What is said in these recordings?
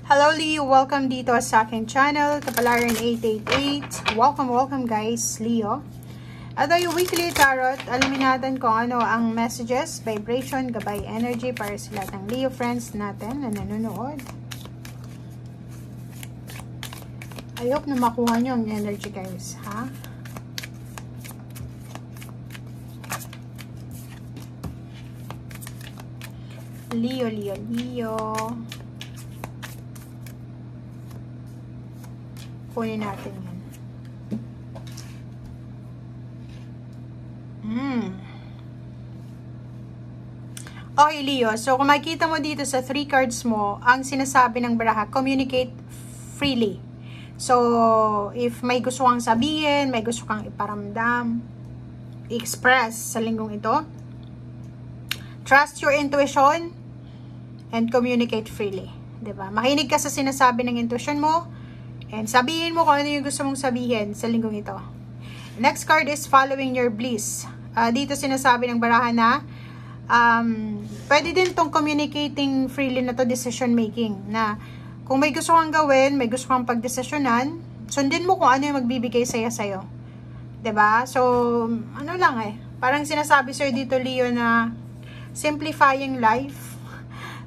Hello Leo, welcome dito sa aking channel, Kapalaran 888. Welcome guys, Leo. Ito yung weekly tarot. Alamin natin kung ano ang messages, vibration, gabay, energy para sa lahat ng Leo friends natin na nanonood. I hope na makuha nyo ang energy guys, ha? Leo. Kunin natin yan. Okay, Leo. So, kung makikita mo dito sa 3 cards mo, ang sinasabi ng baraha, communicate freely. So, if may gusto kang sabihin, may gusto kang iparamdam, express sa linggong ito, trust your intuition and communicate freely. Diba? Makinig ka sa sinasabi ng intuition mo, and sabihin mo kung ano yung gusto mong sabihin sa linggong ito. Next card is following your bliss. Dito sinasabi ng baraha na pwede din tong communicating freely na to, decision making. Na kung may gusto kang gawin, may gusto kang pagdesisyonan, sundin mo kung ano yung magbibigay saya sa'yo. Diba? So, ano lang parang sinasabi sa'yo dito, Leo, na simplifying life,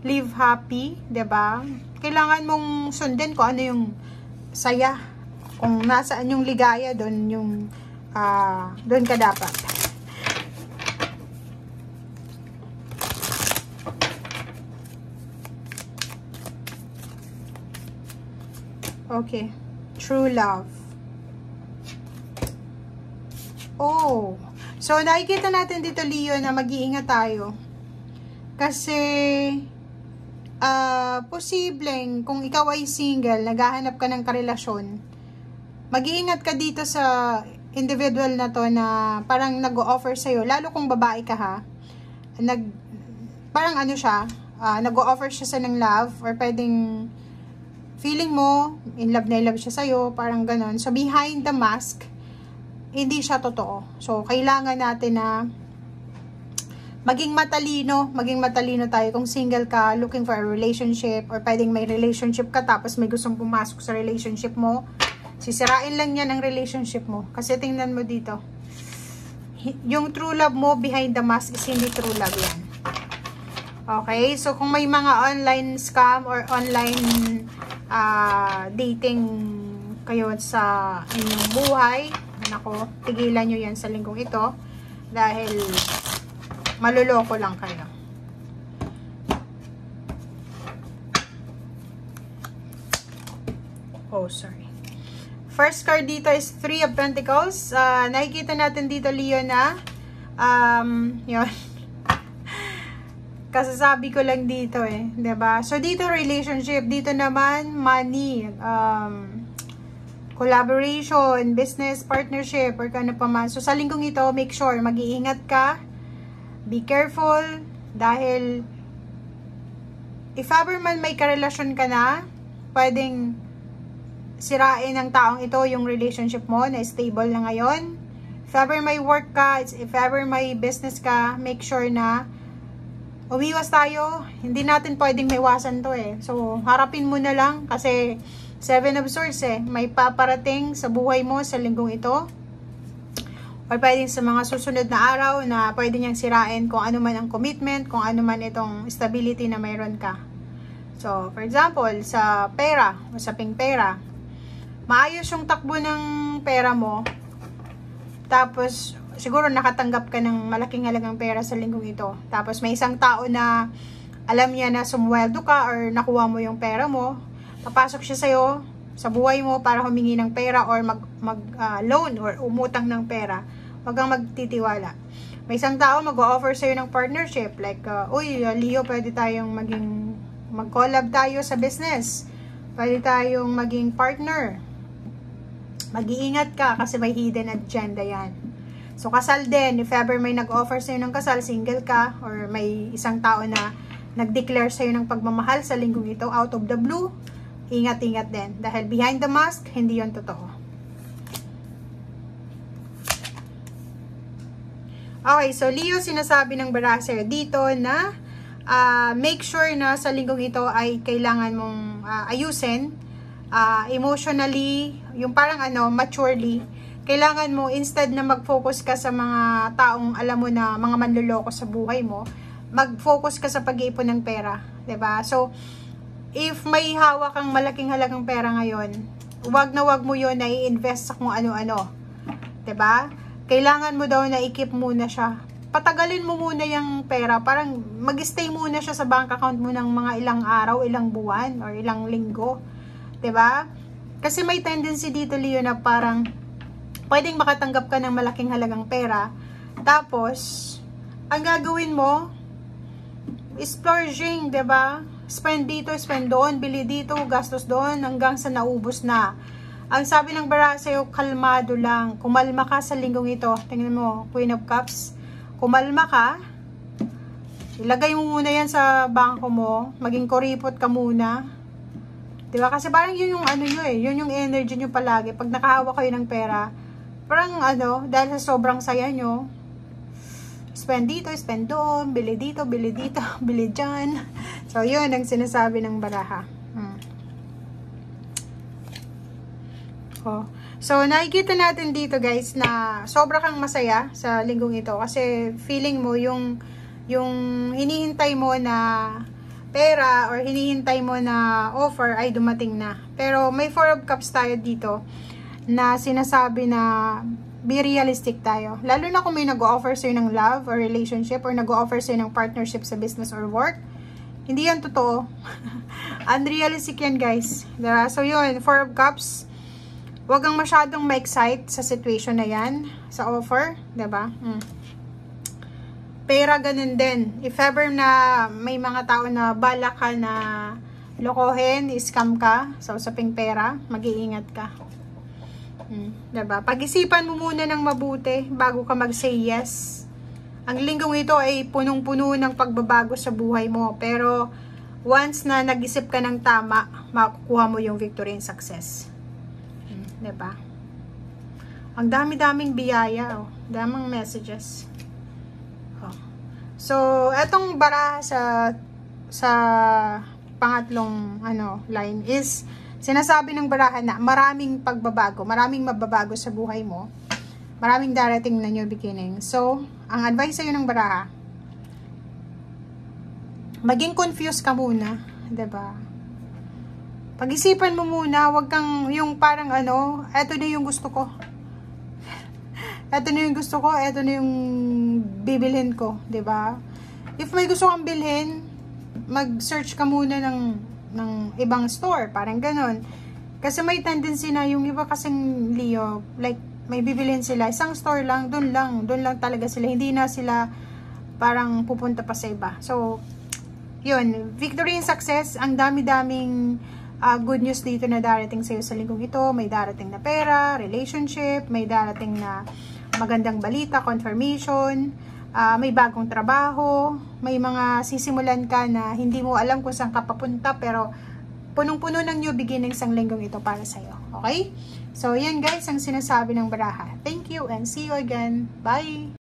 live happy, diba? Kailangan mong sundin kung ano yung saya. Kung nasaan yung ligaya, doon ka dapat. Okay. True love. Oh. So, nakikita natin dito, Leo, na mag-iingat tayo. Kasi posibleng kung ikaw ay single, naghahanap ka ng karelasyon, mag-iingat ka dito sa individual na to na parang nag-o-offer sa'yo, lalo kung babae ka ha, parang ano siya, nag-o-offer siya sa ng love, or pwedeng feeling mo, in love na in love siya sa'yo, parang ganon. So, behind the mask, hindi siya totoo. So, kailangan natin na maging matalino tayo kung single ka, looking for a relationship, or pwedeng may relationship ka tapos may gustong pumasok sa relationship mo, sisirain lang yan ang relationship mo. Kasi tingnan mo dito, yung true love mo behind the mask is hindi true love yan. Okay, so kung may mga online scam or online dating kayo sa inyong buhay, nako, tigilan nyo yan sa linggong ito dahil maluloko lang kayo. Oh, sorry. First card dito is 3 of Pentacles. Nakikita natin dito, Leo, na yun. Kasasabi ko lang dito diba? So, dito relationship. Dito naman, money. Collaboration, business, partnership, or kano pa man. So, sa linggong ito, make sure, mag-iingat ka. Be careful, dahil if ever man may karelasyon ka na, pwedeng sirain ng taong ito yung relationship mo na stable na ngayon. If ever may work ka, if ever may business ka, make sure na umiwas tayo. Hindi natin pwedeng maiwasan to So, harapin mo na lang kasi 7 of Swords may paparating sa buhay mo sa linggong ito. Or pwedeng sa mga susunod na araw na pwede niyang sirain kung ano man ang commitment, kung ano man itong stability na mayroon ka. So, for example, sa pera, usaping pera, maayos yung takbo ng pera mo, tapos siguro nakatanggap ka ng malaking halagang pera sa linggong ito. Tapos may isang tao na alam niya na sumweldo ka or nakuha mo yung pera mo, papasok siya sa'yo sa buhay mo para humingi ng pera or mag-loan or umutang ng pera. Huwag kang magtitiwala. May isang tao mag-o-offer sa'yo ng partnership. Like, uy, Leo, pwede tayong mag-collab tayo sa business. Pwede tayong maging partner. Mag-iingat ka kasi may hidden agenda yan. So, kasal din. If ever may nag-offer sa'yo ng kasal, single ka, or may isang tao na nag-declare sa'yo ng pagmamahal sa linggong ito, out of the blue, ingat-ingat din. Dahil behind the mask, hindi yon totoo. Okay, so Leo, sinasabi ng baraha sa'yo dito na make sure na sa linggong ito ay kailangan mong ayusin emotionally, yung parang maturely. Kailangan mo, instead na mag-focus ka sa mga taong alam mo na mga manloloko sa buhay mo, mag-focus ka sa pag-iipon ng pera, 'di ba? So if may hawak kang malaking halagang pera ngayon, wag mo yon na i-invest sa kung ano-ano, 'di ba? Kailangan mo daw na i-keep muna siya. Patagalin mo muna yung pera, parang mag-stay muna siya sa bank account mo ng mga ilang araw, ilang buwan, or ilang linggo, 'di ba? Kasi may tendency dito, Leo, na parang pwedeng makatanggap ka ng malaking halagang pera, tapos ang gagawin mo splurging, 'di ba? Spend dito, spend doon, bili dito, gastos doon, hanggang sa naubos na. Ang sabi ng baraha sa'yo, kalmado lang. Kumalma ka sa linggong ito. Tingnan mo, Queen of Cups. Kumalma ka. Ilagay mo muna yan sa bangko mo. Maging kuripot ka muna. Diba? Kasi parang yun yung nyo yun yung energy nyo palagi. Pag nakahawak kayo ng pera, parang dahil sa sobrang saya nyo, spend dito, spend doon, bili dito, bili dyan. So, yun ang sinasabi ng baraha. So, nakikita natin dito, guys, na sobra kang masaya sa linggong ito. Kasi feeling mo yung hinihintay mo na pera or hinihintay mo na offer ay dumating na. Pero may 4 of Cups tayo dito na sinasabi na be realistic tayo. Lalo na kung may nag-o-offer sa'yo ng love or relationship or nag-o-offer sa'yo ng partnership sa business or work. Hindi yan totoo. Unrealistic yan, guys. Diba? So, yun. 4 of Cups. Huwag kang masyadong ma-excite sa situation na yan. Sa offer. Diba? Pera, ganun din. If ever na may mga tao na bala ka na lokohin, scam ka sa usaping pera, mag-iingat ka. Diba? Pag-isipan mo muna ng mabuti bago ka mag-say yes. Ang linggong ito ay punong-puno ng pagbabago sa buhay mo. Pero once na nag-isip ka ng tama, makukuha mo yung victory and success. Diba? Ang dami-daming biyaya. Daming messages. So, etong baraha sa pangatlong line is sinasabi ng baraha na maraming pagbabago, maraming mababago sa buhay mo. Maraming darating na new beginning. So, ang advice sa'yo ng baraha, maging confused ka muna, 'di ba? Pag-isipan mo muna, wag kang yung parang eto na yung gusto ko. Eto na yung gusto ko, eto na yung bibilhin ko, 'di ba? If may gusto kang bilhin, mag-search ka muna ng ibang store, parang ganon. Kasi may tendency na yung iba kasing Leo, like may bibilhin sila, isang store lang, doon lang talaga sila, hindi na sila parang pupunta pa sa iba. So, yun, victory and success, ang dami-daming good news dito na darating sa'yo sa linggong ito. May darating na pera, relationship, may darating na magandang balita, confirmation, may bagong trabaho, may mga sisimulan ka na hindi mo alam kung saan ka papunta, pero punong-puno ng new beginnings ang linggong ito para sa'yo. Okay? So, yan guys, ang sinasabi ng baraha. Thank you and see you again. Bye!